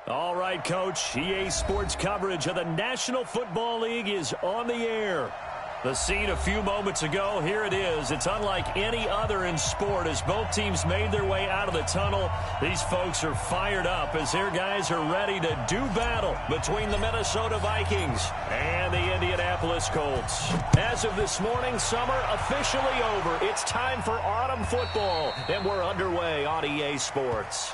All right, Coach. EA Sports coverage of the National Football League is on the air. The scene a few moments ago, here it is. It's unlike any other in sport as both teams made their way out of the tunnel. These folks are fired up as their guys are ready to do battle between the Minnesota Vikings and the Indianapolis Colts. As of this morning, summer officially over. It's time for autumn football, and we're underway on EA Sports.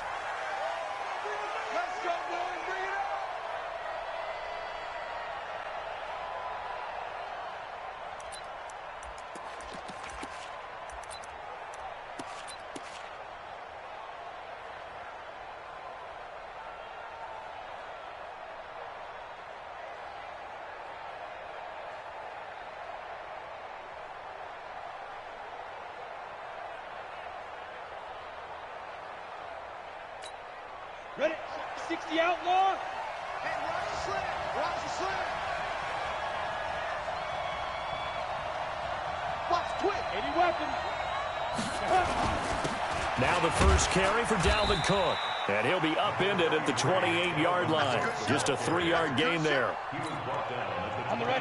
Ready? 60 outlaw. Hey, watch the slam. Watch the slam. Watch quick. Any weapon. Now the first carry for Dalvin Cook. And he'll be upended at the 28-yard line. Just a 3-yard gain there.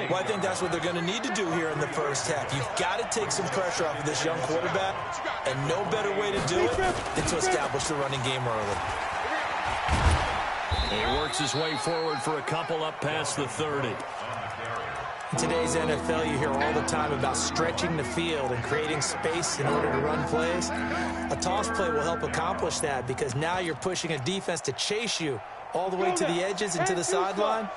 Well, I think that's what they're going to need to do here in the first half. You've got to take some pressure off of this young quarterback, and no better way to do it than to establish the running game early. He works his way forward for a couple up past the 30. In today's NFL, you hear all the time about stretching the field and creating space in order to run plays. A toss play will help accomplish that because now you're pushing a defense to chase you all the way to the edges and to the sideline.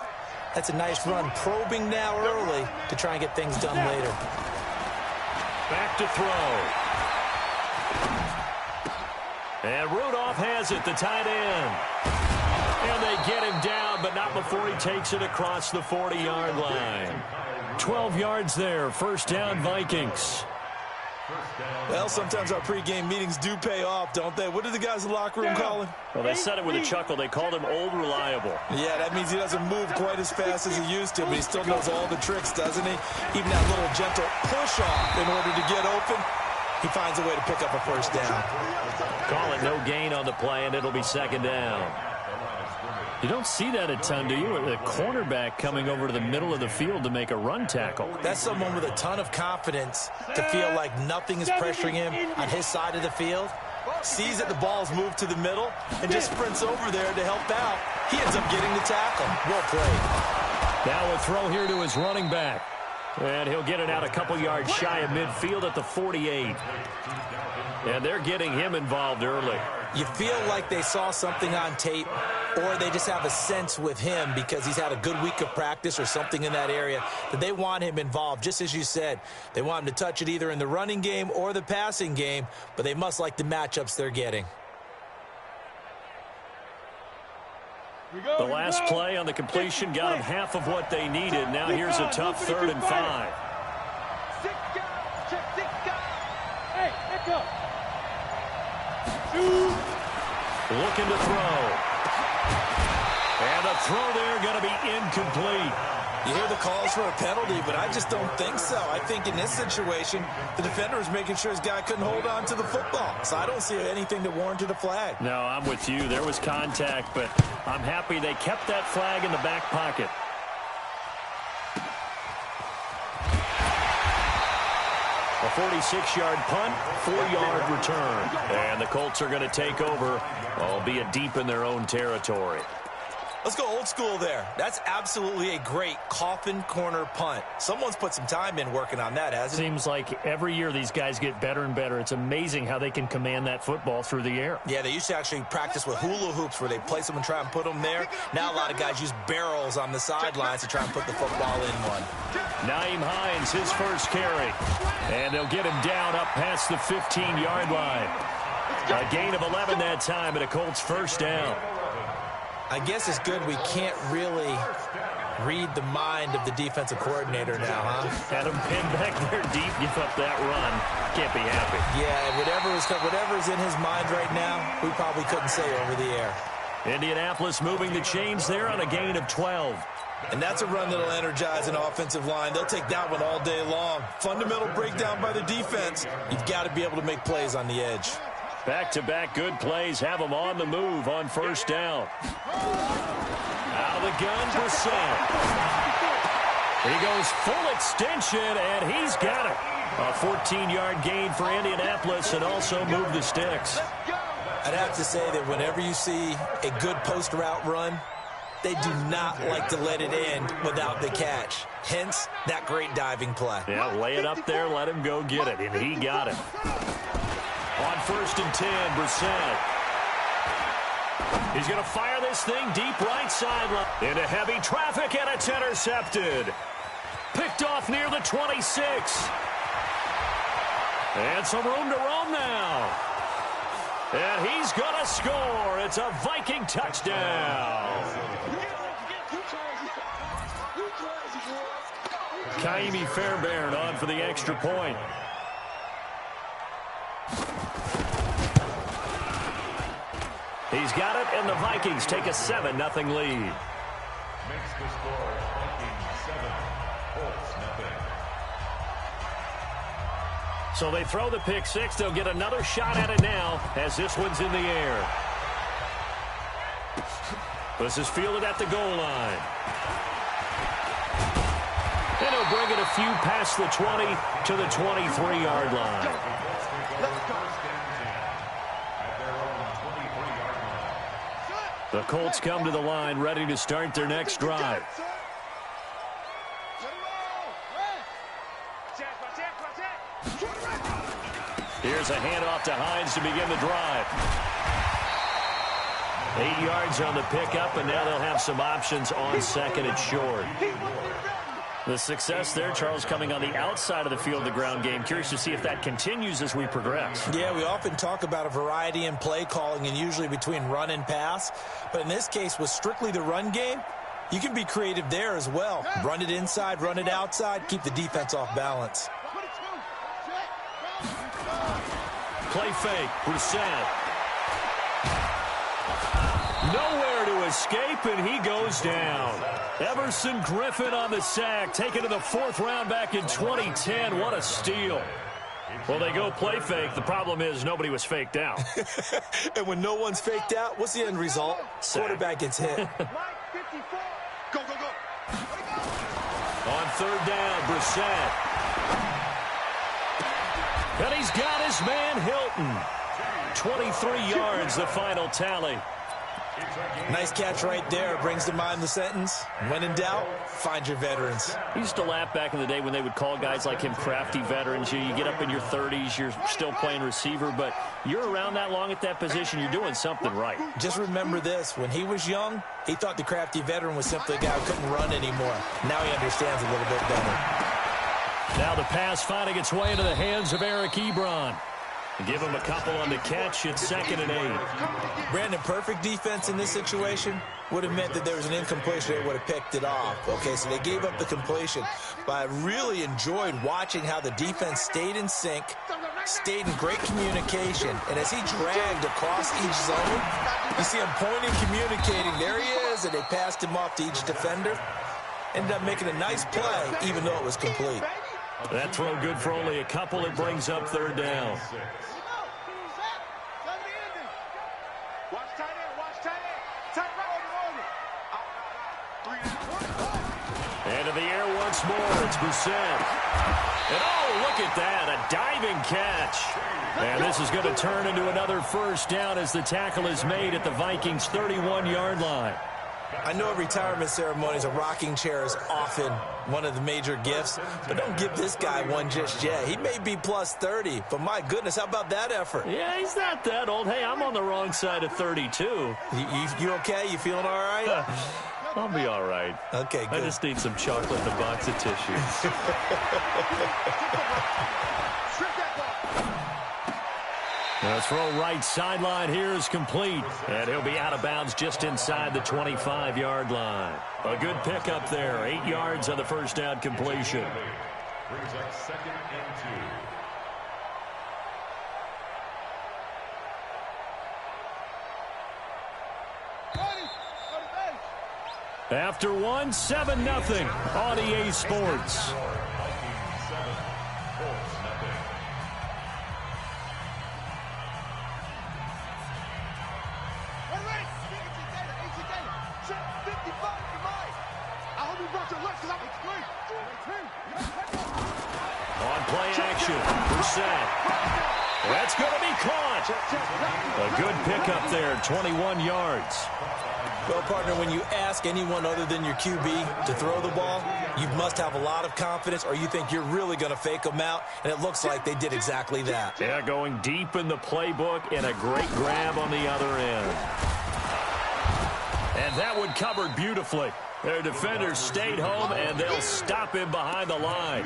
That's a nice run, probing now early to try and get things done later. Back to throw. And Rudolph has it, the tight end. And they get him down, but not before he takes it across the 40-yard line. 12 yards there, first down Vikings. Well, sometimes our pregame meetings do pay off, don't they? What did the guys in the locker room call him? Well, they said it with a chuckle. They called him Old Reliable. Yeah, that means he doesn't move quite as fast as he used to, but he still knows all the tricks, doesn't he? Even that little gentle push-off in order to get open, he finds a way to pick up a first down. Call it no gain on the play, and it'll be second down. You don't see that a ton, do you? A cornerback coming over to the middle of the field to make a run tackle. That's someone with a ton of confidence to feel like nothing is pressuring him on his side of the field. Sees that the ball's moved to the middle and just sprints over there to help out. He ends up getting the tackle. Well played. Now a throw here to his running back. And he'll get it out a couple yards shy of midfield at the 48. And they're getting him involved early. You feel like they saw something on tape, or they just have a sense with him because he's had a good week of practice or something in that area that they want him involved. Just as you said, they want him to touch it either in the running game or the passing game, but they must like the matchups they're getting. The last play on the completion got them half of what they needed. Now here's a tough 3rd and 5. Hey, let's go. Looking to throw. And the throw there going to be incomplete. You hear the calls for a penalty, but I just don't think so. I think in this situation, the defender was making sure his guy couldn't hold on to the football. So I don't see anything that warranted a flag. No, I'm with you. There was contact, but I'm happy they kept that flag in the back pocket. A 46-yard punt, 4-yard return. And the Colts are going to take over, albeit deep in their own territory. Let's go old school there. That's absolutely a great coffin corner punt. Someone's put some time in working on that, hasn't it? Seems like every year these guys get better and better. It's amazing how they can command that football through the air. Yeah, they used to actually practice with hula hoops where they place them and try and put them there. Now a lot of guys use barrels on the sidelines to try and put the football in one. Nyheim Hines, his first carry. And they'll get him down up past the 15-yard line. A gain of 11 that time and a Colts first down. I guess it's good we can't really read the mind of the defensive coordinator now, huh? Had him pinned back there deep, give up that run. Can't be happy. Yeah, whatever's in his mind right now, we probably couldn't say over the air. Indianapolis moving the chains there on a gain of 12. And that's a run that'll energize an offensive line. They'll take that one all day long. Fundamental breakdown by the defense. You've got to be able to make plays on the edge. Back-to-back good plays have them on the move on first down. Out of the gun, Brissett. He goes full extension, and he's got it. A 14-yard gain for Indianapolis and also move the sticks. I'd have to say that whenever you see a good post route run, they do not like to let it end without the catch. Hence, that great diving play. Yeah, lay it up there, let him go get it, and he got it. On 1st and 10, Brissett. He's going to fire this thing deep right sideline. Into heavy traffic, and it's intercepted. Picked off near the 26. And some room to roam now. And he's going to score. It's a Viking touchdown. Kaimi Fairbairn on for the extra point. He's got it, and the Vikings take a 7-0 lead. Makes the score Vikings 7, Colts 0. So they throw the pick six. They'll get another shot at it now as this one's in the air. This is fielded at the goal line. And he'll bring it a few past the 20 to the 23-yard line. The Colts come to the line ready to start their next drive. Here's a handoff to Hines to begin the drive. 8 yards on the pickup, and now they'll have some options on 2nd and short. The success there, Charles, coming on the outside of the field, the ground game. Curious to see if that continues as we progress. Yeah, we often talk about a variety in play calling and usually between run and pass. But in this case, with strictly the run game, you can be creative there as well. Run it inside, run it outside, keep the defense off balance. Play fake, Brissett. Nowhere to escape, and he goes down. Everson Griffin on the sack, taken to the 4th round back in 2010. What a steal. Well, they go play fake. The problem is nobody was faked out. And when no one's faked out, what's the end result? Sack. Quarterback gets hit. Go, go, go. On 3rd down, Brissett. And he's got his man Hilton. 23 yards, the final tally. Nice catch right there. Brings to mind the sentence, when in doubt, find your veterans. I used to laugh back in the day when they would call guys like him crafty veterans. You get up in your 30s, you're still playing receiver, but you're around that long at that position, you're doing something right. Just remember this. When he was young, he thought the crafty veteran was simply a guy who couldn't run anymore. Now he understands a little bit better. Now the pass finding its way into the hands of Eric Ebron. Give him a couple on the catch. It's 2nd and 8. Brandon, perfect defense in this situation would have meant that there was an incompletion. They would have picked it off. Okay, so they gave up the completion. But I really enjoyed watching how the defense stayed in sync, stayed in great communication. And as he dragged across each zone, you see him pointing, communicating. There he is, and they passed him off to each defender. Ended up making a nice play, even though it was complete. That throw good for only a couple. It brings up 3rd down. And in the air once more, it's Brissett. And oh, look at that, a diving catch. And this is going to turn into another 1st down as the tackle is made at the Vikings' 31-yard line. I know at retirement ceremonies, a rocking chair is often one of the major gifts, but don't give this guy one just yet. He may be plus 30, but my goodness, how about that effort? Yeah, he's not that old. Hey, I'm on the wrong side of 32. You okay? You feeling all right? I'll be all right. Okay, good. I just need some chocolate and a box of tissues. The throw right sideline here is complete. And he'll be out of bounds just inside the 25-yard line. A good pickup there. 8 yards on the 1st down completion. Brings up 2nd and 2. After one, 7-0 on EA Sports. Check 55 to Mike. I hope you brought your legs because I'm explaining. On play action, Brissett. That's going to be caught. A good pickup there, 21 yards. Well, partner, when you ask anyone other than your QB to throw the ball, you must have a lot of confidence or you think you're really going to fake them out, and it looks like they did exactly that. Yeah, going deep in the playbook and a great grab on the other end. And that one covered beautifully. Their defenders stayed home, and they'll stop him behind the line.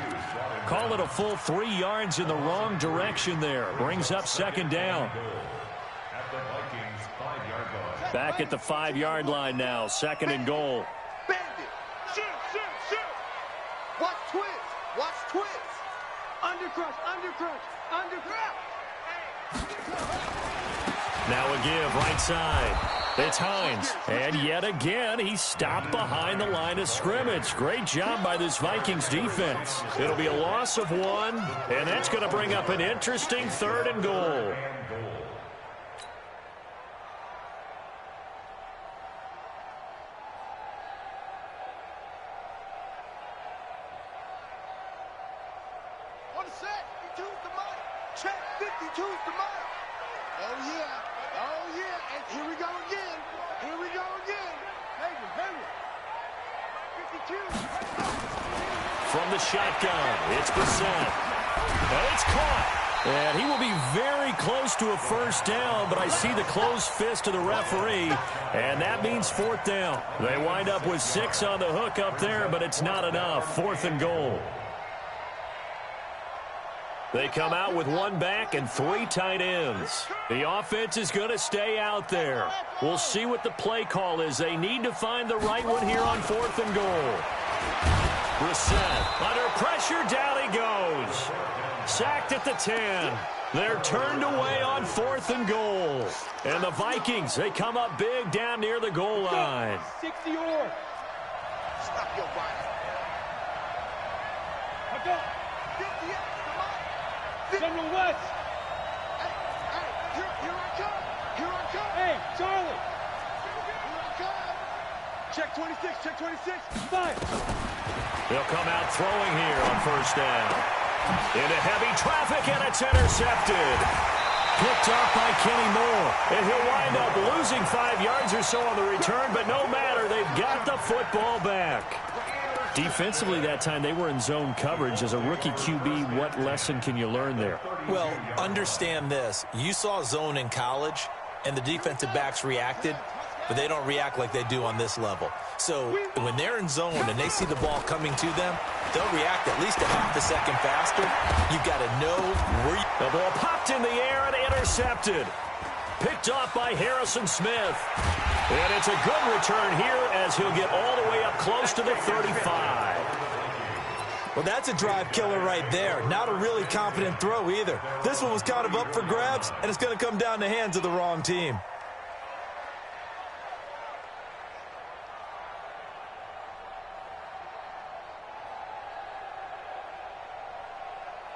Call it a full 3 yards in the wrong direction there. Brings up second down. Back at the 5-yard line now, second and goal. Bandit. Shoot, shoot, shoot. Watch twist. Watch twist. Undercrush, undercrush, undercrush. Now a give right side. It's Hines. And yet again, he's stopped behind the line of scrimmage. Great job by this Vikings defense. It'll be a loss of 1, and that's going to bring up an interesting third and goal. On set, 52's the mic. Check 52's the mic. Oh, yeah. Oh, yeah. And here we go again. Here we go again. Hager. 52. From the shotgun, it's Brissett. And it's caught. And he will be very close to a first down, but I see the closed fist of the referee, and that means fourth down. They wind up with 6 on the hook up there, but it's not enough. Fourth and goal. They come out with 1 back and 3 tight ends. The offense is going to stay out there. We'll see what the play call is. They need to find the right one here on fourth and goal. Brissett under pressure, down he goes. Sacked at the 10. They're turned away on fourth and goal. And the Vikings, they come up big down near the goal line. 60 or. Stop your body. Let's go. 58. General West. Hey, here I come. Here I come. Hey, Charlie. Here I come. Check 26, check 26. Fire. They'll come out throwing here on first down. Into heavy traffic, and it's intercepted. Picked off by Kenny Moore. And he'll wind up losing 5 yards or so on the return, but no matter, they've got the football back. Defensively that time, they were in zone coverage. As a rookie QB, what lesson can you learn there? Well, understand this. You saw zone in college, and the defensive backs reacted, but they don't react like they do on this level. So when they're in zone and they see the ball coming to them, they'll react at least a half a second faster. You've got to know where you... The ball popped in the air and intercepted. Picked off by Harrison Smith. And it's a good return here as he'll get all the way up close to the 35. Well, that's a drive killer right there. Not a really confident throw either. This one was kind of up for grabs, and it's going to come down the hands of the wrong team.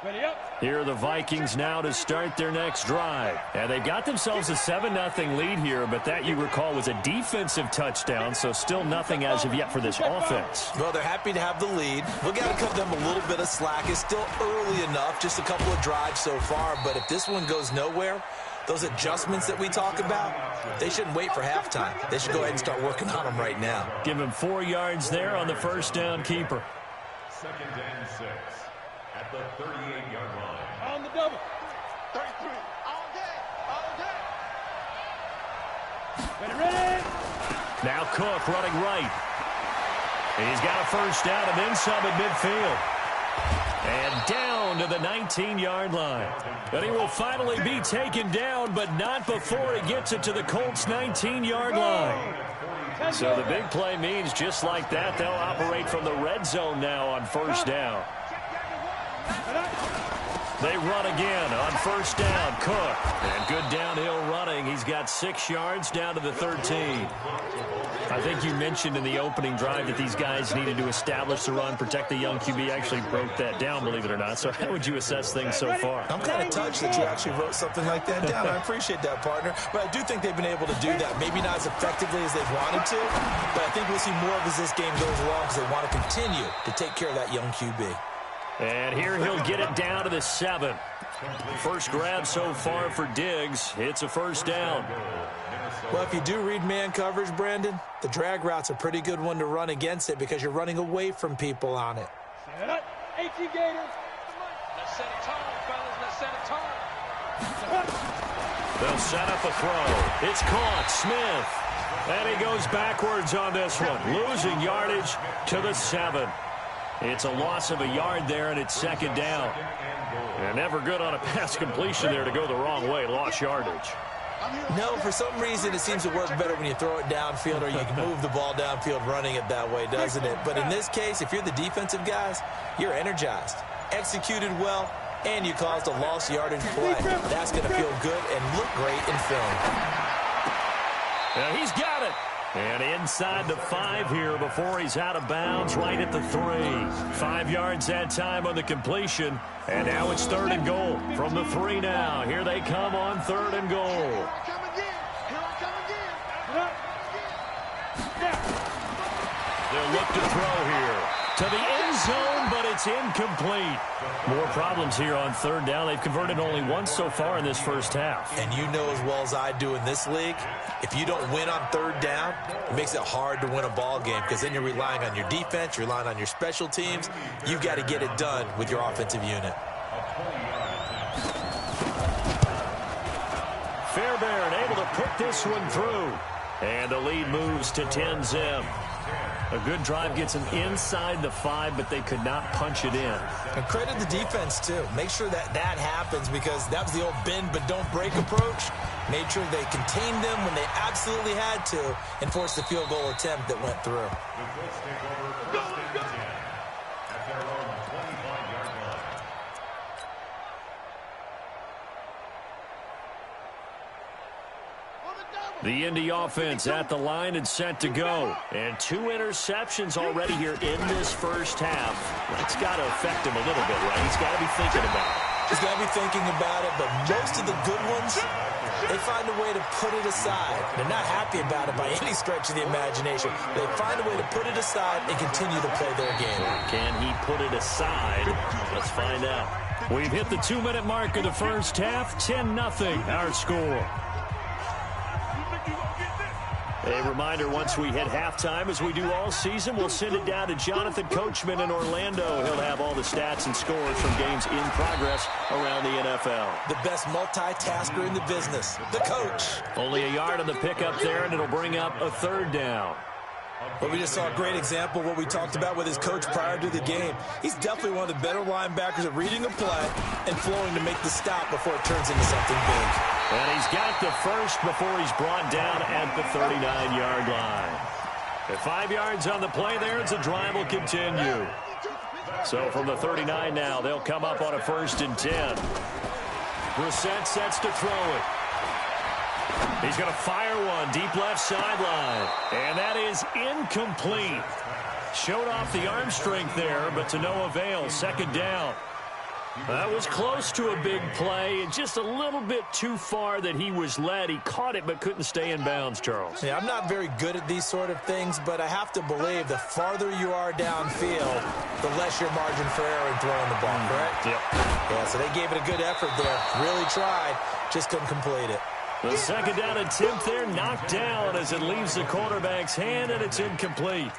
Ready up. Here are the Vikings now to start their next drive. And they've got themselves a 7-0 lead here, but that, you recall, was a defensive touchdown, so still nothing as of yet for this offense. Well, they're happy to have the lead. We've got to cut them a little bit of slack. It's still early enough, just a couple of drives so far, but if this one goes nowhere, those adjustments that we talk about, they shouldn't wait for halftime. They should go ahead and start working on them right now. Give him 4 yards there on the first down keeper. 2nd and 6 at the 38-yard line. On the double. 33. All day. Ready. Now Cook running right. He's got a first down and then some at midfield. And down to the 19-yard line. But he will finally be taken down, but not before he gets it to the Colts' 19-yard line. So the big play means just like that, they'll operate from the red zone now on first down. They run again on first down. Cook. And good downhill running. He's got 6 yards down to the 13. I I think you mentioned in the opening drive that these guys needed to establish the run, protect the young QB. Actually broke that down, believe it or not. So how would you assess things so far? I'm kind of touched that you actually wrote something like that down. I appreciate that, partner. But I do think they've been able to do that. Maybe not as effectively as they've wanted to, but I think we'll see more of as this game goes along because they want to continue to take care of that young QB. And here he'll get it down to the 7. First grab so far for Diggs. It's a first down. Well, if you do read man coverage, Brandon, the drag route's a pretty good one to run against it because you're running away from people on it. Set up. 18 Gators. Let's set a tone, fellas. Let's set a tone. They'll set up a throw. It's caught. Smith. And he goes backwards on this one. Losing yardage to the 7. It's a loss of a yard there, and it's second down. And never good on a pass completion there to go the wrong way. Lost yardage. No, for some reason it seems to work better when you throw it downfield or you can move the ball downfield running it that way, doesn't it? But in this case, if you're the defensive guys, you're energized, executed well, and you caused a lost yardage play. That's going to feel good and look great in film. Now he's got it. And inside the 5 here before he's out of bounds right at the 3. 5 yards that time on the completion. And now it's 3rd and goal from the 3 now. Here they come on 3rd and goal. Here I come again. Here I come again. They'll look to throw here to the end zone, but it's incomplete. More problems here on 3rd down. They've converted only once so far in this first half. And you know as well as I do in this league, if you don't win on 3rd down, it makes it hard to win a ball game because then you're relying on your defense, you're relying on your special teams. You've got to get it done with your offensive unit. Fairbairn able to put this one through. And the lead moves to 10-zip. A good drive gets them inside the 5, but they could not punch it in. And credit the defense, too. Make sure that that happens because that was the old bend but don't break approach. Made sure they contained them when they absolutely had to and forced the field goal attempt that went through. The Indy offense at the line and set to go. And 2 interceptions already here in this first half. That's got to affect him a little bit, right? He's got to be thinking about it. He's got to be thinking about it, but most of the good ones, they find a way to put it aside. They're not happy about it by any stretch of the imagination. They find a way to put it aside and continue to play their game. Can he put it aside? Let's find out. We've hit the 2-minute mark of the first half. 10-0 our score. A reminder, once we hit halftime, as we do all season, we'll send it down to Jonathan Coachman in Orlando. He'll have all the stats and scores from games in progress around the NFL. The best multitasker in the business, the coach. Only a yard on the pickup there, and it'll bring up a 3rd down. But we just saw a great example of what we talked about with his coach prior to the game. He's definitely one of the better linebackers at reading a play and flowing to make the stop before it turns into something big. And he's got the first before he's brought down at the 39-yard line. At 5 yards on the play there, the drive will continue. So from the 39 now, they'll come up on a 1st and 10. Brissett sets to throw it. He's going to fire one deep left sideline. And that is incomplete. Showed off the arm strength there, but to no avail. 2nd down. That was close to a big play, and just a little bit too far that he was led. He caught it but couldn't stay in bounds, Charles. Yeah, I'm not very good at these sort of things, but I have to believe the farther you are downfield, the less your margin for error in throwing the ball, correct? Yep. Yeah, so they gave it a good effort there. Really tried, just couldn't complete it. The 2nd down attempt there knocked down as it leaves the quarterback's hand, and it's incomplete.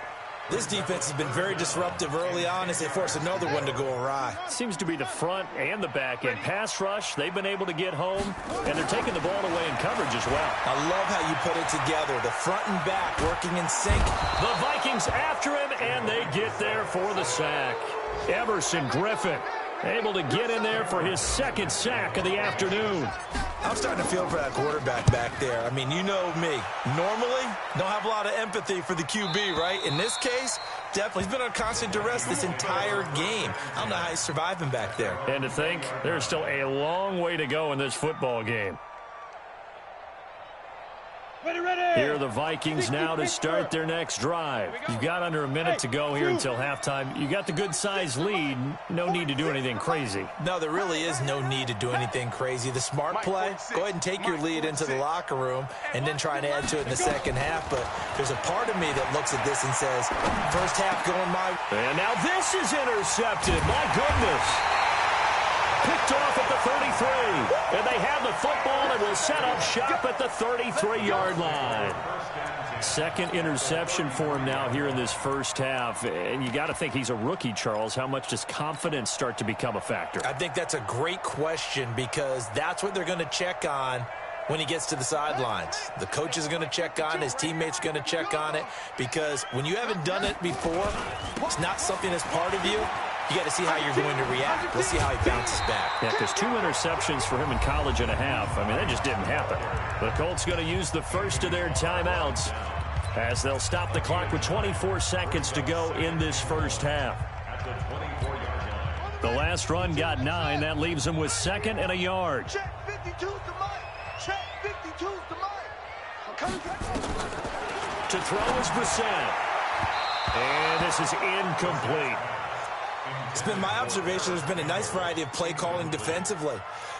This defense has been very disruptive early on as they force another one to go awry. Seems to be the front and the back end. Pass rush, they've been able to get home, and they're taking the ball away in coverage as well. I love how you put it together. The front and back working in sync. The Vikings after him, and they get there for the sack. Everson Griffin able to get in there for his 2nd sack of the afternoon. I'm starting to feel for that quarterback back there. I mean, you know me. Normally, don't have a lot of empathy for the QB, right? In this case, definitely. He's been on constant duress this entire game. I don't know how he's surviving back there. And to think, there's still a long way to go in this football game. Here are the Vikings now to start their next drive. You've got under a minute to go here until halftime. You got the good-sized lead. No need to do anything crazy. No, there really is no need to do anything crazy. The smart play, go ahead and take your lead into the locker room and then try and add to it in the second half. But there's a part of me that looks at this and says, first half going my way. And now this is intercepted. My goodness. Picked off at the 33. And they have the football and will set up shop at the 33-yard line. Second interception for him now here in this first half. And you got to think he's a rookie, Charles. How much does confidence start to become a factor? I think that's a great question because that's what they're going to check on when he gets to the sidelines. The coach is going to check on, his teammates are going to check on it, because when you haven't done it before, it's not something that's part of you. You got to see how you're going to react. We'll see how he bounces back. Yeah, because 2 interceptions for him in college and a half. I mean, that just didn't happen. The Colts going to use the first of their timeouts as they'll stop the clock with 24 seconds to go in this first half. The last run got 9. That leaves them with 2nd and a yard. Check 52 to Mike. Check 52 to Mike. To throw is Brissett. And this is incomplete. It's been my observation there's been a nice variety of play calling defensively.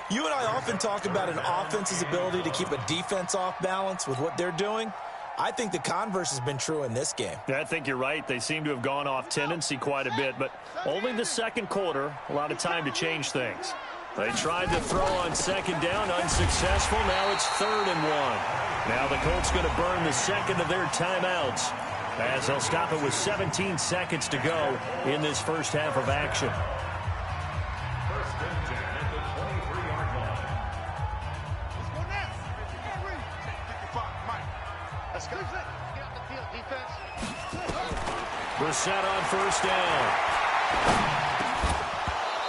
You and I often talk about an offense's ability to keep a defense off balance with what they're doing. I think the converse has been true in this game. I think you're right. They seem to have gone off tendency quite a bit, but only the second quarter, a lot of time to change things. They tried to throw on second down, unsuccessful. Now it's 3rd and 1. Now the Colts going to burn the second of their timeouts as they'll stop it with 17 seconds to go in this first half of action. First and 10 at the 23-yard line. Let's go now. Hey, Reed. Check 55, Mike. Let's go. Get off the field, defense. Brissett on first down.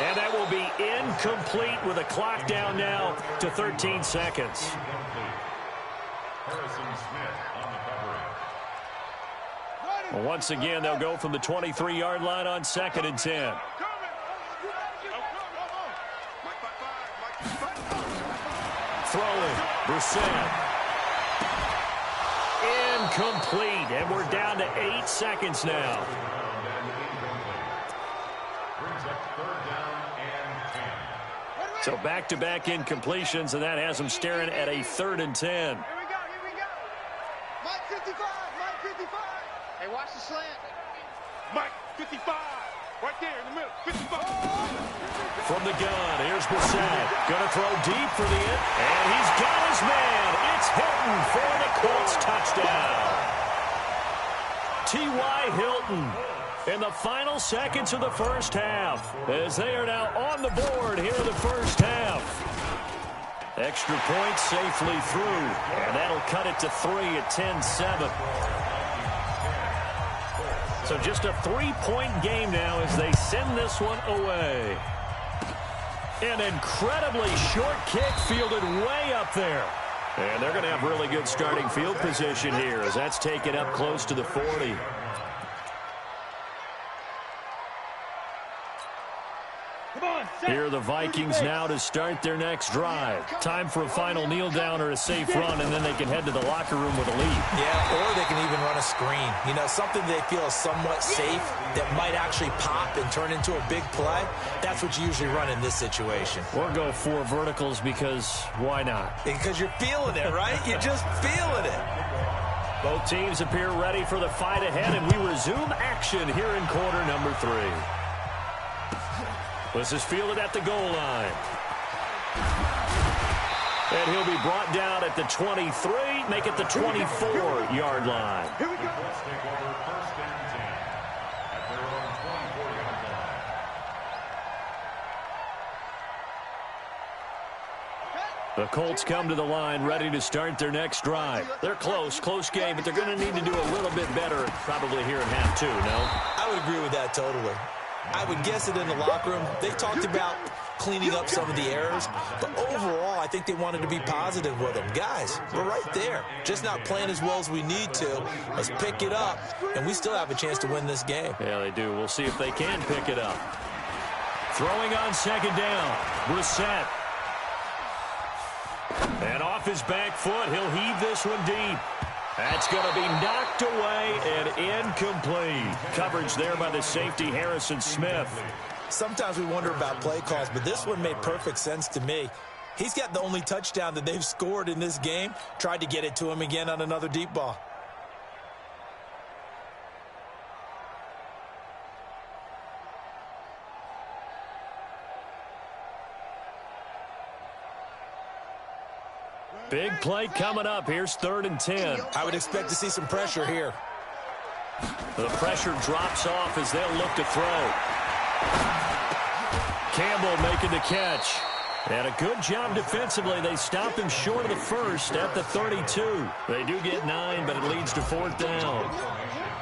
And that will be incomplete with a clock down now to 13 seconds. Harrison Smith on the coverage. Well, once again, they'll go from the 23-yard line on 2nd and 10. Throwing, Brissett. Incomplete, and we're down to 8 seconds now. Brings up 3rd down and 10. So back-to-back incompletions, and that has them staring at a 3rd and 10. Here we go. Mike 55, Mike 55. Hey, watch the slant. Mike 55, right there in the middle, 55. From the gun, here's Brissett. Going to throw deep for the end, and he's got his man. It's Hilton for the Colts touchdown. T.Y. Hilton in the final seconds of the first half as they are now on the board here in the first half. Extra point safely through, and that'll cut it to 3 at 10-7. So just a 3-point game now as they send this one away. An incredibly short kick fielded way up there. And they're going to have really good starting field position here as that's taken up close to the 40. Here are the Vikings now to start their next drive. Time for a final kneel down or a safe run, and then they can head to the locker room with a lead. Yeah, or they can even run a screen. You know, something they feel is somewhat safe that might actually pop and turn into a big play. That's what you usually run in this situation. Or go 4 verticals because why not? Because you're feeling it, right? You're just feeling it. Both teams appear ready for the fight ahead, and we resume action here in quarter number 3. This is fielded at the goal line. And he'll be brought down at the 23, make it the 24-yard line. Here we go. Let's take over 1st and 10 at their own 24-yard line. The Colts come to the line ready to start their next drive. They're close game, but they're going to need to do a little bit better probably here in half 2, no? I would agree with that totally. I would guess it in the locker room. They talked about cleaning up some of the errors, but overall, I think they wanted to be positive with them. Guys, we're right there. Just not playing as well as we need to. Let's pick it up, and we still have a chance to win this game. Yeah, they do. We'll see if they can pick it up. Throwing on second down, Brissett. And off off his back foot. He'll heave this one deep. That's going to be knocked away and incomplete. Coverage there by the safety, Harrison Smith. Sometimes we wonder about play calls, but this one made perfect sense to me. He's got the only touchdown that they've scored in this game. Tried to get it to him again on another deep ball. Big play coming up. Here's 3rd and 10. I would expect to see some pressure here. The pressure drops off as they'll look to throw. Campbell making the catch. And a good job defensively. They stopped him short of the first at the 32. They do get 9, but it leads to 4th down.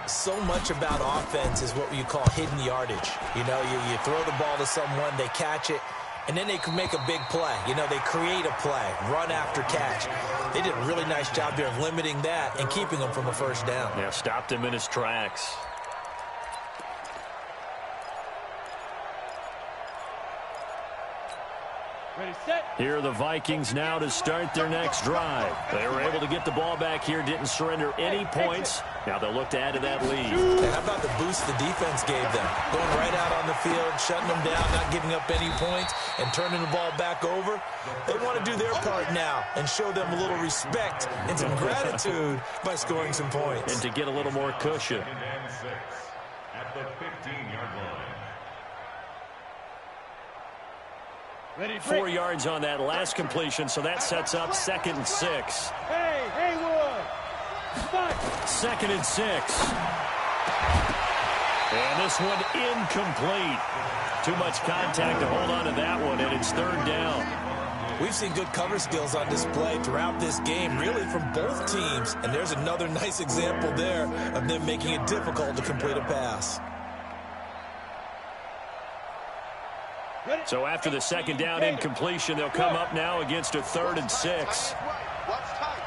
So much about offense is what you call hidden yardage. You know, you throw the ball to someone, they catch it, and then they can make a big play. You know, they create a play, run after catch. They did a really nice job there of limiting that and keeping them from a first down. Yeah, stopped him in his tracks. Ready, set. Here are the Vikings now to start their next drive. They were able to get the ball back here, didn't surrender any points. Now they'll look to add to that lead. And how about the boost the defense gave them? Going right out on the field, shutting them down, not giving up any points, and turning the ball back over. They want to do their part now and show them a little respect and some gratitude by scoring some points. And to get a little more cushion. At the 15-yard line. Ready, 4 yards on that last completion, so that sets up 2nd and 6. Hey, Haywood. Spot. 2nd and 6. And this one incomplete. Too much contact to hold on to that one, and it's 3rd down. We've seen good cover skills on display throughout this game, really from both teams. And there's another nice example there of them making it difficult to complete a pass. So after the 2nd down incompletion, they'll come up now against a 3rd and 6.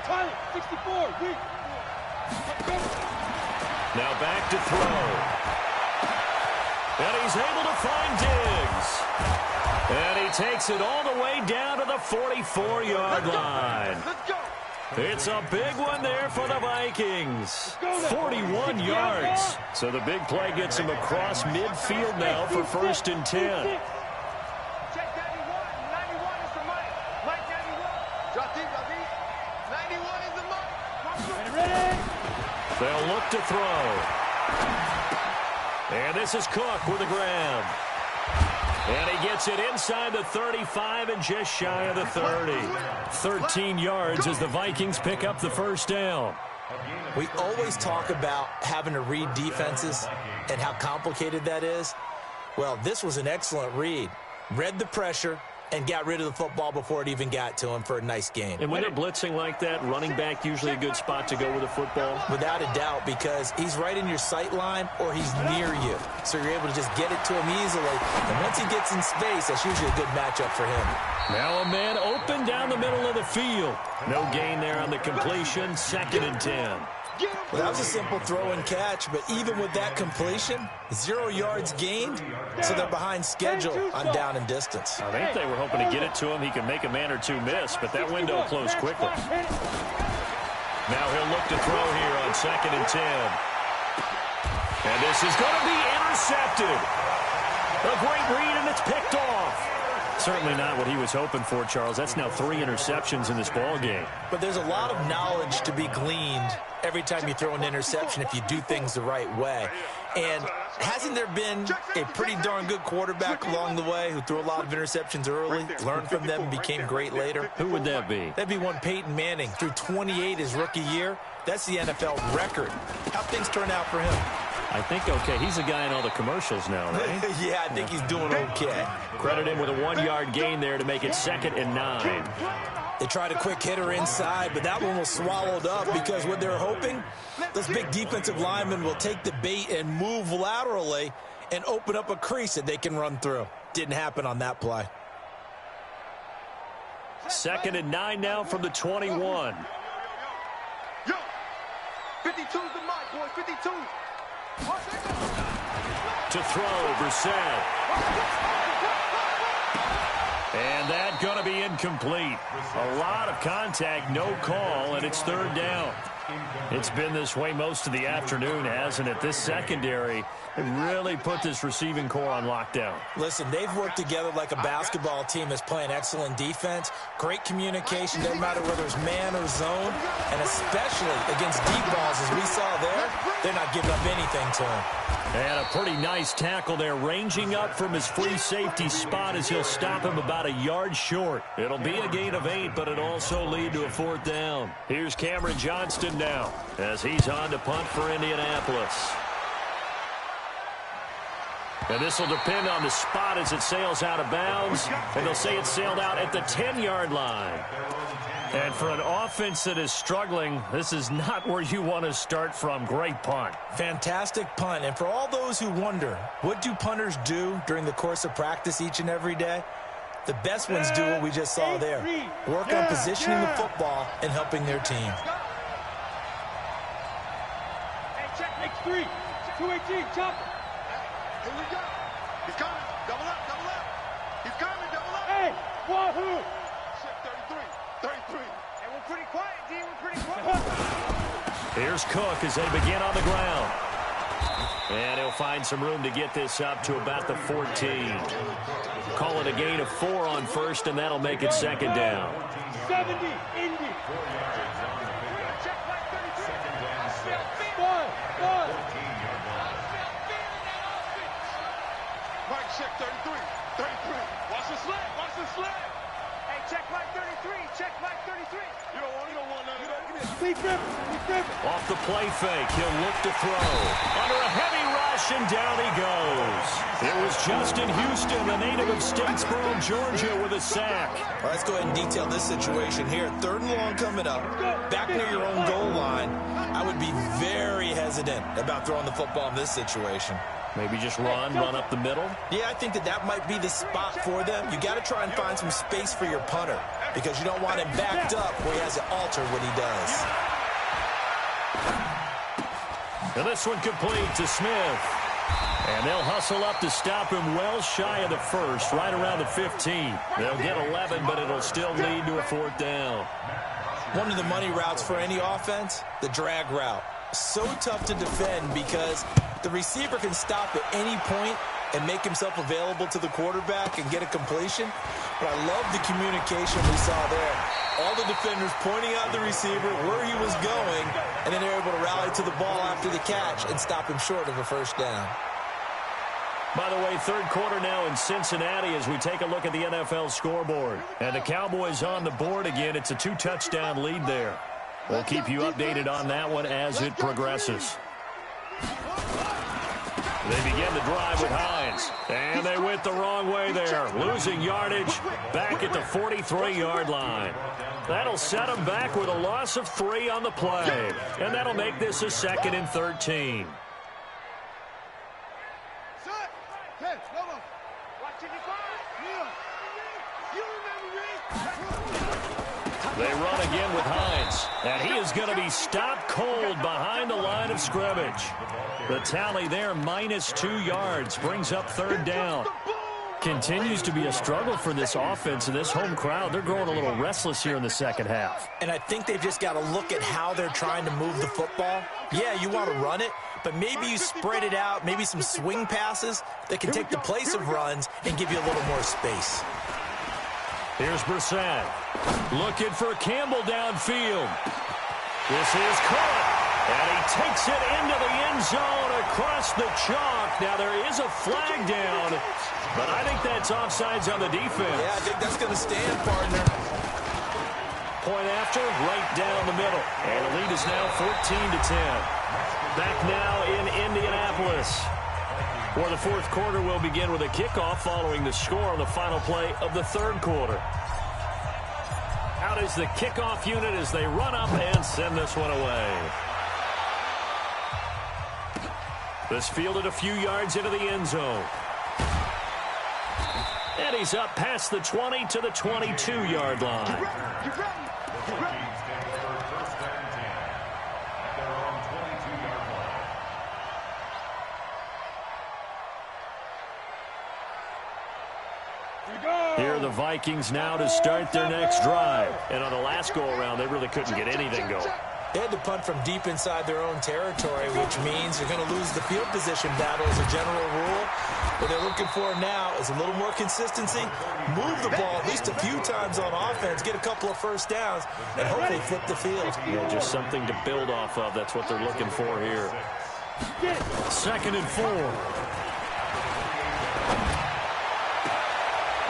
Time, 64. Now back to throw. And he's able to find Diggs. And he takes it all the way down to the 44-yard line. It's a big one there for the Vikings. 41 yards. So the big play gets him across midfield now for 1st and 10. They'll look to throw. And this is Cook with the grab. And he gets it inside the 35 and just shy of the 30. 13 yards as the Vikings pick up the 1st down. We always talk about having to read defenses and how complicated that is. Well, this was an excellent read. Read the pressure and got rid of the football before it even got to him for a nice game. And when they're blitzing like that, running back usually a good spot to go with the football? Without a doubt, because he's right in your sight line or he's near you. So you're able to just get it to him easily. And once he gets in space, that's usually a good matchup for him. Now a man open down the middle of the field. No gain there on the completion. 2nd and 10. Well, that was a simple throw and catch, but even with that completion, 0 yards gained, so they're behind schedule on down and distance. I think they were hoping to get it to him. He could make a man or two miss, but that window closed quickly. Now he'll look to throw here on 2nd and 10. And this is going to be intercepted. A great read, and it's picked off. Certainly not what he was hoping for, Charles. That's now 3 interceptions in this ball game. But there's a lot of knowledge to be gleaned every time you throw an interception if you do things the right way. And hasn't there been a pretty darn good quarterback along the way who threw a lot of interceptions early, learned from them, and became great later? Who would that be? That'd be one Peyton Manning. Threw 28 his rookie year. That's the NFL record. How'd things turn out for him? I think okay. He's a guy in all the commercials now, right? Yeah, I think he's doing okay. Credit him with a 1-yard gain there to make it 2nd and 9. They tried a quick hitter inside, but that one was swallowed up because what they're hoping, this big defensive lineman will take the bait and move laterally and open up a crease that they can run through. Didn't happen on that play. 2nd and 9 now from the 21. Yo, 52's the mic, boy, 52. To throw, Brissett. And that's going to be incomplete. A lot of contact, no call, and it's third down. It's been this way most of the afternoon, hasn't it? This secondary really put this receiving core on lockdown. Listen, they've worked together like a basketball team that's playing excellent defense. Great communication, doesn't matter whether it's man or zone. And especially against deep balls, as we saw there, they're not giving up anything to him. And a pretty nice tackle there, ranging up from his free safety spot as he'll stop him about a yard short. It'll be a gain of 8, but it'll also lead to a fourth down. Here's Cameron Johnston now as he's on to punt for Indianapolis. And this will depend on the spot as it sails out of bounds. And they'll say it sailed out at the 10-yard line. And for an offense that is struggling, this is not where you want to start from. Great punt. Fantastic punt. And for all those who wonder, what do punters do during the course of practice each and every day? The best ones do what we just saw there. Work on positioning the football and helping their team. Hey, check, make 3. 218, chopper. Here we go. He's coming. Double up, double up. He's coming, double up. Hey, wahoo. Check 33, 33. Hey, we're pretty quiet, D. We're pretty quiet. Here's Cook as they begin on the ground. And he'll find some room to get this up to about the 14. Call it a gain of 4 on first, and that'll make it second down. 70, Indy. Check like 33. Ball. Mike, check 33. 33. Watch the sled. Watch the sled. Hey, check Mike 33. Check Mike 33. You don't want none of that. He's driven. Off the play fake, he'll look to throw. Under a heavy rush, and down he goes. It was Justin Houston, the native of Statesboro, Georgia, with a sack. Well, let's go ahead and detail this situation here. 3rd and long coming up. Back near your own goal line. I would be very hesitant about throwing the football in this situation. Maybe just run up the middle? Yeah, I think that might be the spot for them. You got to try and find some space for your punter because you don't want him backed up where he has to alter what he does. And this one complete to Smith. And they'll hustle up to stop him well shy of the first, right around the 15. They'll get 11, but it'll still lead to a fourth down. One of the money routes for any offense, the drag route. So tough to defend because the receiver can stop at any point and make himself available to the quarterback and get a completion. But I love the communication we saw there. All the defenders pointing out the receiver, where he was going, and then they're able to rally to the ball after the catch and stop him short of a first down. By the way, third quarter now in Cincinnati as we take a look at the NFL scoreboard. And the Cowboys on the board again. It's a 2-touchdown lead there. We'll keep you updated on that one as it progresses. They begin the drive with Hines. And they went the wrong way there. Losing yardage back at the 43-yard line. That'll set them back with a loss of 3 on the play. And that'll make this a 2nd and 13. They run again with Hines. And he is going to be stopped cold behind the line of scrimmage. The tally there, -2 yards, brings up 3rd down. Continues to be a struggle for this offense and this home crowd. They're growing a little restless here in the second half. And I think they've just got to look at how they're trying to move the football. Yeah, you want to run it, but maybe you spread it out, maybe some swing passes that can take the place of runs and give you a little more space. Here's Brissett. Looking for Campbell downfield. This is caught. And he takes it into the end zone across the chalk. Now there is a flag down, but I think that's offsides on the defense. Yeah, I think that's going to stand, partner. Point after, right down the middle. And the lead is now 14-10. Back now in Indianapolis, where the fourth quarter will begin with a kickoff following the score on the final play of the third quarter. Out is the kickoff unit as they run up and send this one away. This fielded a few yards into the end zone. And he's up past the 20 to the 22-yard line. Here are the Vikings now to start their next drive. And on the last go-around, they really couldn't get anything going. They had to punt from deep inside their own territory, which means you're going to lose the field position battle as a general rule. What they're looking for now is a little more consistency, move the ball at least a few times on offense, get a couple of first downs, and hopefully flip the field. Yeah, just something to build off of. That's what they're looking for here. 2nd and 4.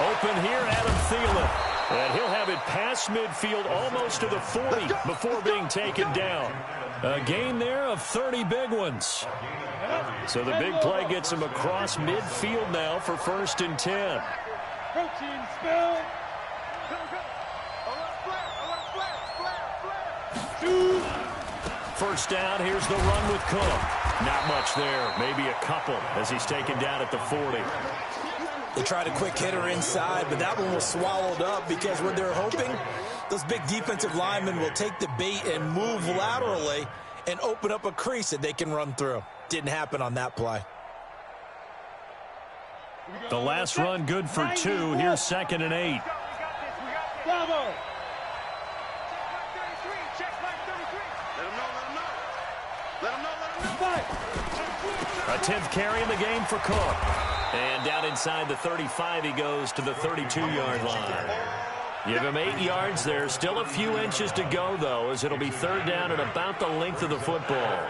Open here, Adam Thielen. And he'll have it past midfield almost to the 40 before being taken down. A gain there of 30 big ones. So the big play gets him across midfield now for 1st and 10. Protein spill. First down, here's the run with Cook. Not much there, maybe a couple as he's taken down at the 40. They tried a quick hitter inside, but that one was swallowed up because what they're hoping, those big defensive linemen will take the bait and move laterally and open up a crease that they can run through. Didn't happen on that play. The last run good for 2. Here's 2nd and 8. Bravo. A 10th carry in the game for Cook. And down inside the 35, he goes to the 32-yard line. Give him 8 yards there. Still a few inches to go, though, as it'll be 3rd down and about the length of the football.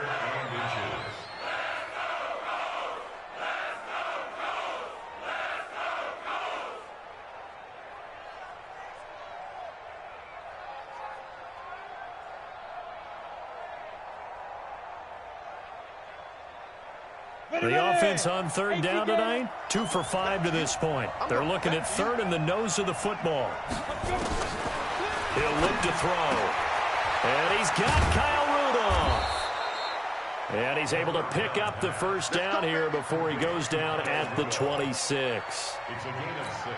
The offense on 3rd down tonight, 2 for 5 to this point. They're looking at 3rd in the nose of the football. He'll look to throw. And he's got Kyle Rudolph. And he's able to pick up the 1st down here before he goes down at the 26. It's a gain of 6.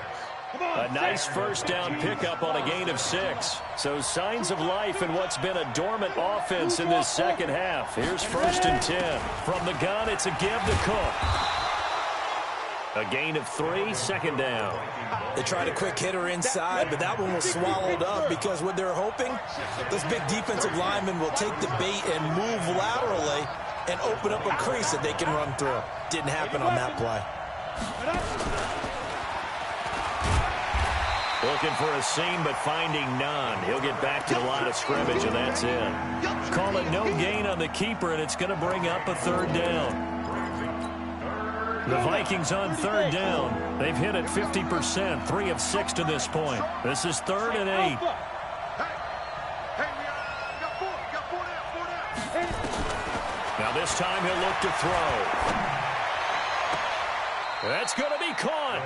A nice 1st down pickup on a gain of 6. So signs of life in what's been a dormant offense in this second half. Here's 1st and 10. From the gun, it's a give to Cook. A gain of 3, 2nd down. They tried a quick hitter inside, but that one was swallowed up because what they're hoping, those big defensive linemen will take the bait and move laterally and open up a crease that they can run through. Didn't happen on that play. Looking for a seam, but finding none. He'll get back to the line of scrimmage, and that's it. Call it no gain on the keeper, and it's going to bring up a 3rd down. The Vikings on 3rd down. They've hit it 50%, 3 of 6 to this point. This is 3rd and 8. Now this time he'll look to throw. That's going to be caught.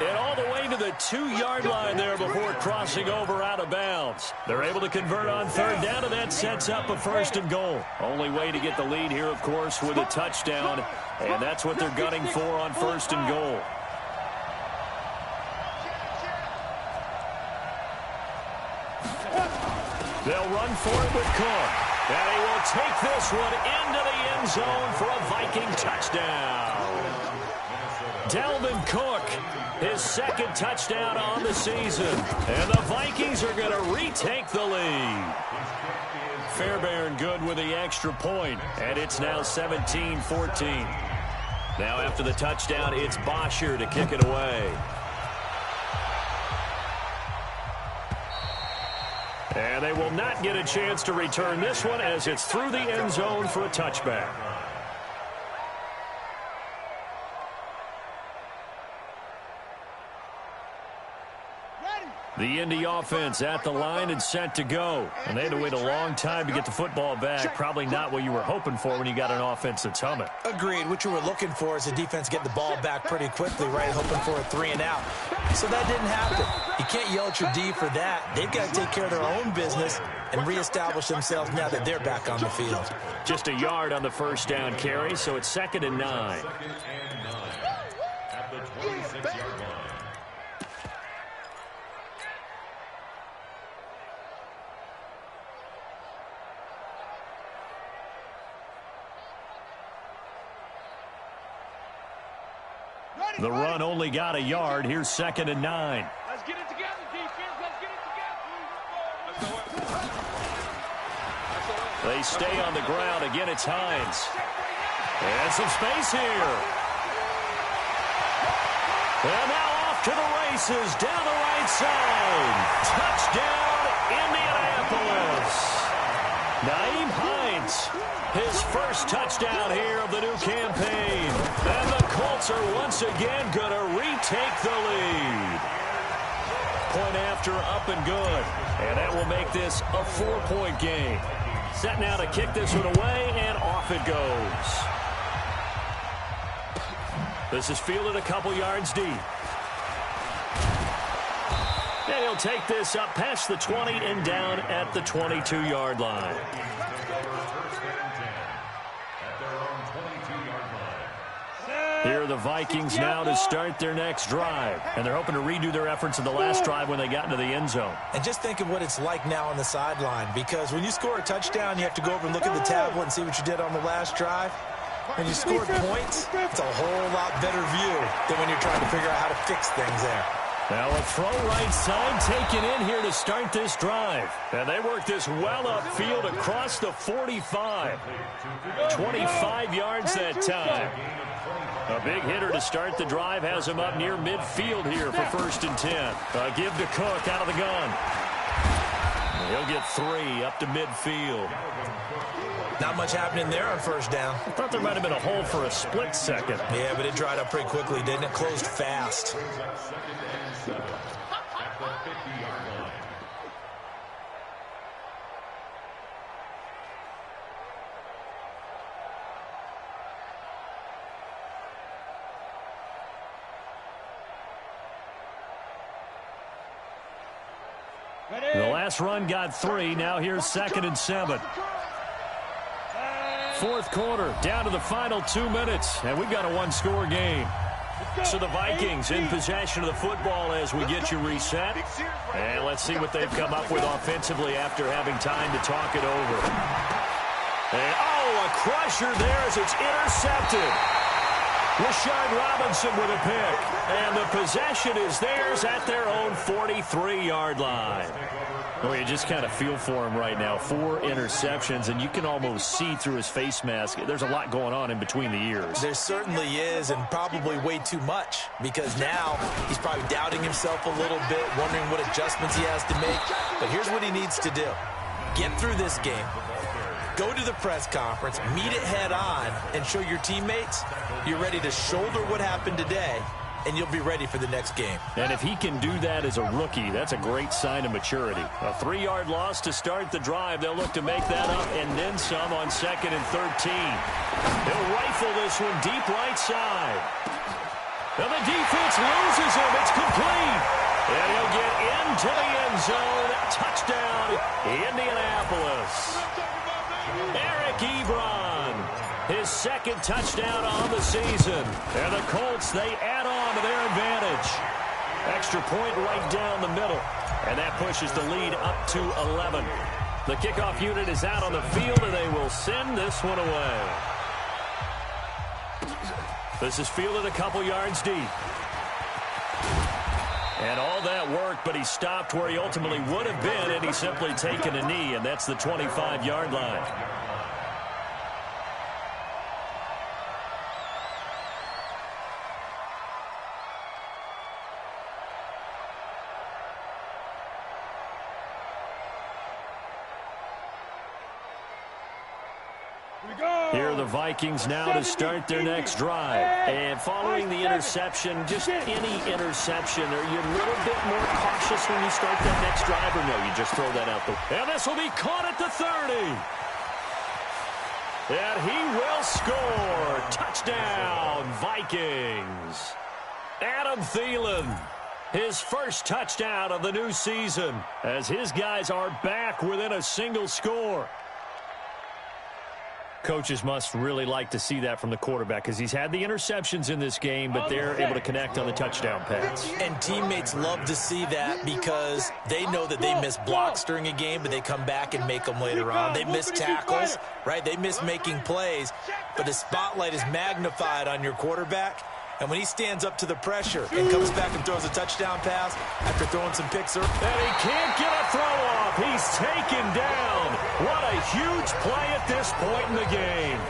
And all the way to the 2-yard line there before crossing over out of bounds. They're able to convert on 3rd down, and that sets up a 1st and goal. Only way to get the lead here, of course, with a touchdown. And that's what they're gunning for on 1st and goal. They'll run for it with Cook. And he will take this one into the end zone for a Viking touchdown. Dalvin Cook, his 2nd touchdown on the season. And the Vikings are going to retake the lead. Fairbairn good with the extra point, and it's now 17-14. Now after the touchdown, it's Bosher to kick it away. And they will not get a chance to return this one as it's through the end zone for a touchback. The Indy offense at the line and set to go. And they had to wait a long time to get the football back. Probably not what you were hoping for when you got an offense that's humming. Agreed. What you were looking for is the defense get the ball back pretty quickly, right? Hoping for a 3 and out. So that didn't happen. You can't yell at your D for that. They've got to take care of their own business and reestablish themselves now that they're back on the field. Just a yard on the 1st down carry, so it's 2nd and 9. At the 26-yard line. The run only got a yard. Here's 2nd and 9. They stay on the ground. Again, it's Hines. And some space here. And now off to the races down the right side. Touchdown, Indianapolis. Nyheim Hines, his first touchdown here of the new campaign. And the Colts are once again going to retake the lead. Point after, up and good. And that will make this a 4-point game. Set now to kick this one away, and off it goes. This is fielded a couple yards deep. And he'll take this up past the 20 and down at the 22-yard line. Here are the Vikings now to start their next drive. And they're hoping to redo their efforts in the last drive when they got into the end zone. And just think of what it's like now on the sideline, because when you score a touchdown, you have to go over and look at the tablet and see what you did on the last drive. When you scored points, it's a whole lot better view than when you're trying to figure out how to fix things there. Now a throw right side taken in here to start this drive. And they work this well upfield across the 45. 25 yards that time. A big hitter to start the drive has him up near midfield here for 1st and 10. A give to Cook out of the gun. He'll get 3 up to midfield. Not much happening there on 1st down. I thought there might have been a hole for a split second. Yeah, but it dried up pretty quickly, didn't it? Closed fast. The last run got 3. Now here's 2nd and 7. 4th quarter, down to the final 2 minutes, and we've got a 1-score game. So the Vikings in possession of the football as we get you reset. And let's see what they've come up with offensively after having time to talk it over. And, a crusher there as it's intercepted. Rashard Robinson with a pick. And the possession is theirs at their own 43-yard line. Well, you just kind of feel for him right now. 4 interceptions, and you can almost see through his face mask. There's a lot going on in between the ears. There certainly is, and probably way too much, because now he's probably doubting himself a little bit, wondering what adjustments he has to make. But here's what he needs to do. Get through this game. Go to the press conference, meet it head on, and show your teammates you're ready to shoulder what happened today, and you'll be ready for the next game. And if he can do that as a rookie, that's a great sign of maturity. A 3-yard loss to start the drive. They'll look to make that up and then some on 2nd and 13. They'll rifle this one deep right side. And the defense loses him. It's complete. And he'll get into the end zone. Touchdown, Indianapolis. Eric Ebron, his 2nd touchdown on the season. And the Colts, they add on to their advantage. Extra point right down the middle. And that pushes the lead up to 11. The kickoff unit is out on the field, and they will send this one away. This is fielded a couple yards deep. And all that worked, but he stopped where he ultimately would have been, and he's simply taken a knee, and that's the 25-yard line. Here are the Vikings now to start their next drive. And following the interception, just any interception, are you a little bit more cautious when you start that next drive, or no, you just throw that out the way? And this will be caught at the 30. And he will score. Touchdown, Vikings. Adam Thielen, his first touchdown of the new season, as his guys are back within a single score. Coaches must really like to see that from the quarterback, because he's had the interceptions in this game, but they're able to connect on the touchdown pass. And teammates love to see that, because they know that they miss blocks during a game, but they come back and make them later on. They miss tackles, right? They miss making plays, but the spotlight is magnified on your quarterback. And when he stands up to the pressure and comes back and throws a touchdown pass after throwing some picks early. And he can't get a throw off. He's taken down. What a huge play at this point in the game.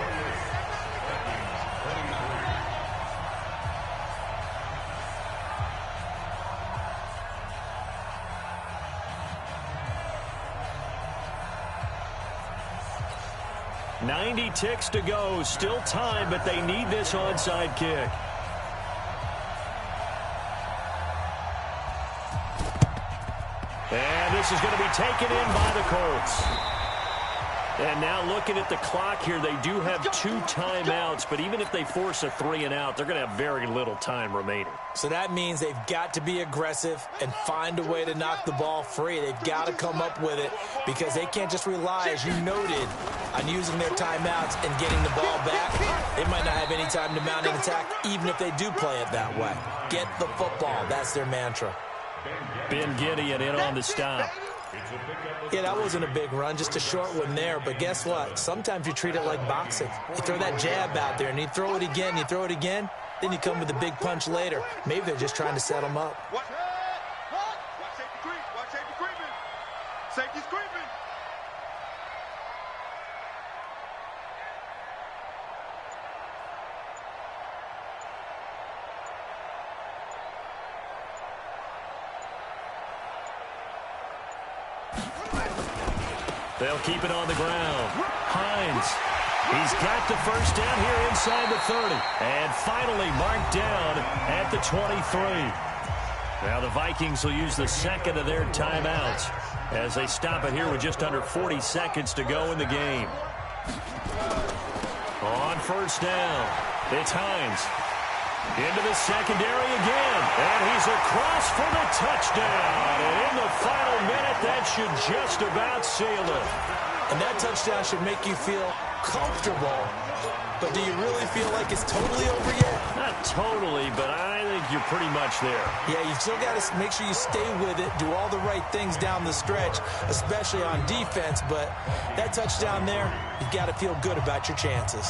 .90 ticks to go. Still time, but they need this onside kick. And this is going to be taken in by the Colts. And now looking at the clock here, they do have 2 timeouts, but even if they force a 3-and-out, they're going to have very little time remaining. So that means they've got to be aggressive and find a way to knock the ball free. They've got to come up with it because they can't just rely, as you noted, on using their timeouts and getting the ball back. They might not have any time to mount an attack, even if they do play it that way. Get the football. That's their mantra. Ben Gideon in on the stop. Yeah, that wasn't a big run, just a short one there. But guess what? Sometimes you treat it like boxing. You throw that jab out there, and you throw it again, then you come with a big punch later. Maybe they're just trying to set them up. Watch safety creep. Watch safety creeping. Safety's creeping. They'll keep it on the ground. Hines. He's got the first down here inside the 30. And finally marked down at the 23. Now the Vikings will use the second of their timeouts as they stop it here with just under 40 seconds to go in the game. On first down, it's Hines. Into the secondary again. And he's across for the touchdown. And in the final minute, that should just about seal it. And that touchdown should make you feel comfortable. But do you really feel like it's totally over yet? Not totally, but I think you're pretty much there. Yeah, you've still got to make sure you stay with it, do all the right things down the stretch, especially on defense. But that touchdown there, you've got to feel good about your chances.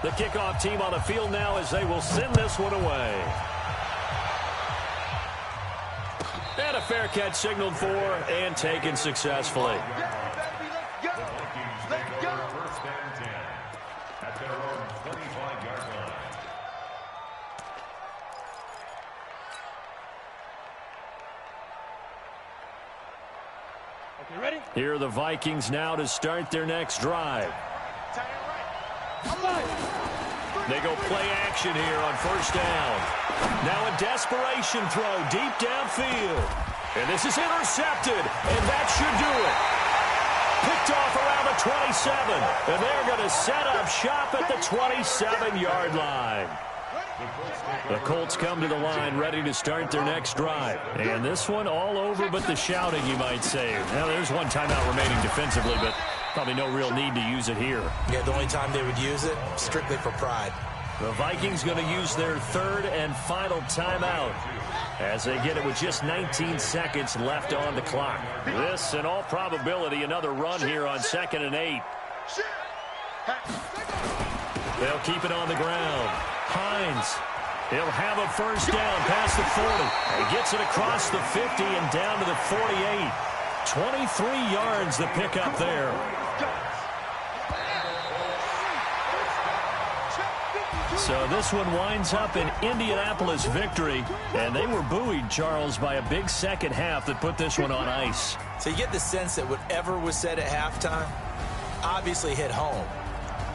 The kickoff team on the field now as they will send this one away. And a fair catch signaled for and taken successfully. First and 10 at their own 25-yard line. Okay, ready? Here are the Vikings now to start their next drive. They go play action here on first down. Now a desperation throw deep downfield. And this is intercepted, and that should do it. Picked off around the 27, and they're going to set up shop at the 27-yard line. The Colts come to the line ready to start their next drive. And this one all over but the shouting, you might say. Now, there's one timeout remaining defensively, but probably no real need to use it here. Yeah, the only time they would use it, strictly for pride. The Vikings going to use their third and final timeout as they get it with just 19 seconds left on the clock. This, in all probability, another run here on 2nd and 8. They'll keep it on the ground. Hines, he'll have a first down past the 40. And gets it across the 50 and down to the 48. 23 yards the pickup there. So this one winds up an Indianapolis victory, and they were buoyed, Charles, by a big second half that put this one on ice. So you get the sense that whatever was said at halftime obviously hit home.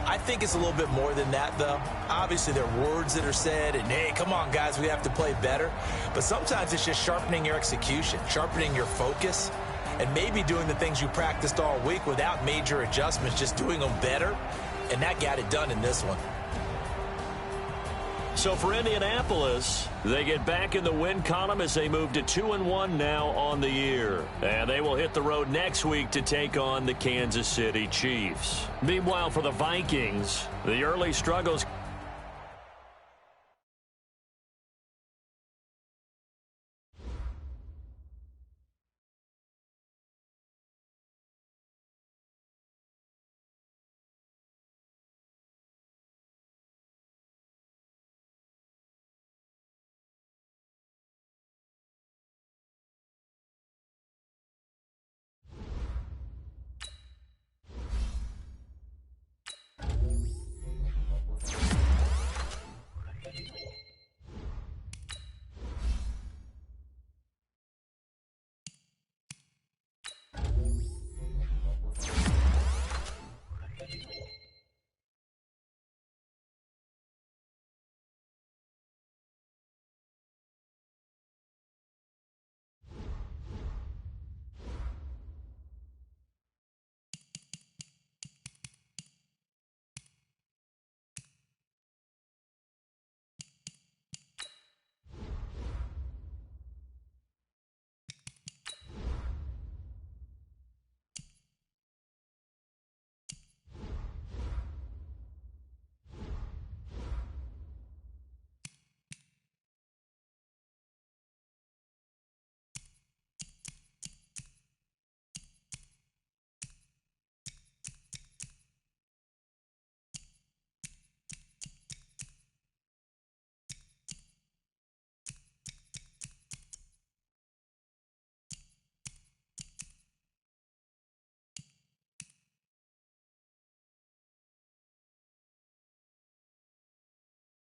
I think it's a little bit more than that, though. Obviously, there are words that are said, and, hey, come on, guys, we have to play better. But sometimes it's just sharpening your execution, sharpening your focus, and maybe doing the things you practiced all week without major adjustments, just doing them better, and that got it done in this one. So for Indianapolis, they get back in the win column as they move to 2-1 now on the year. And they will hit the road next week to take on the Kansas City Chiefs. Meanwhile, for the Vikings, the early struggles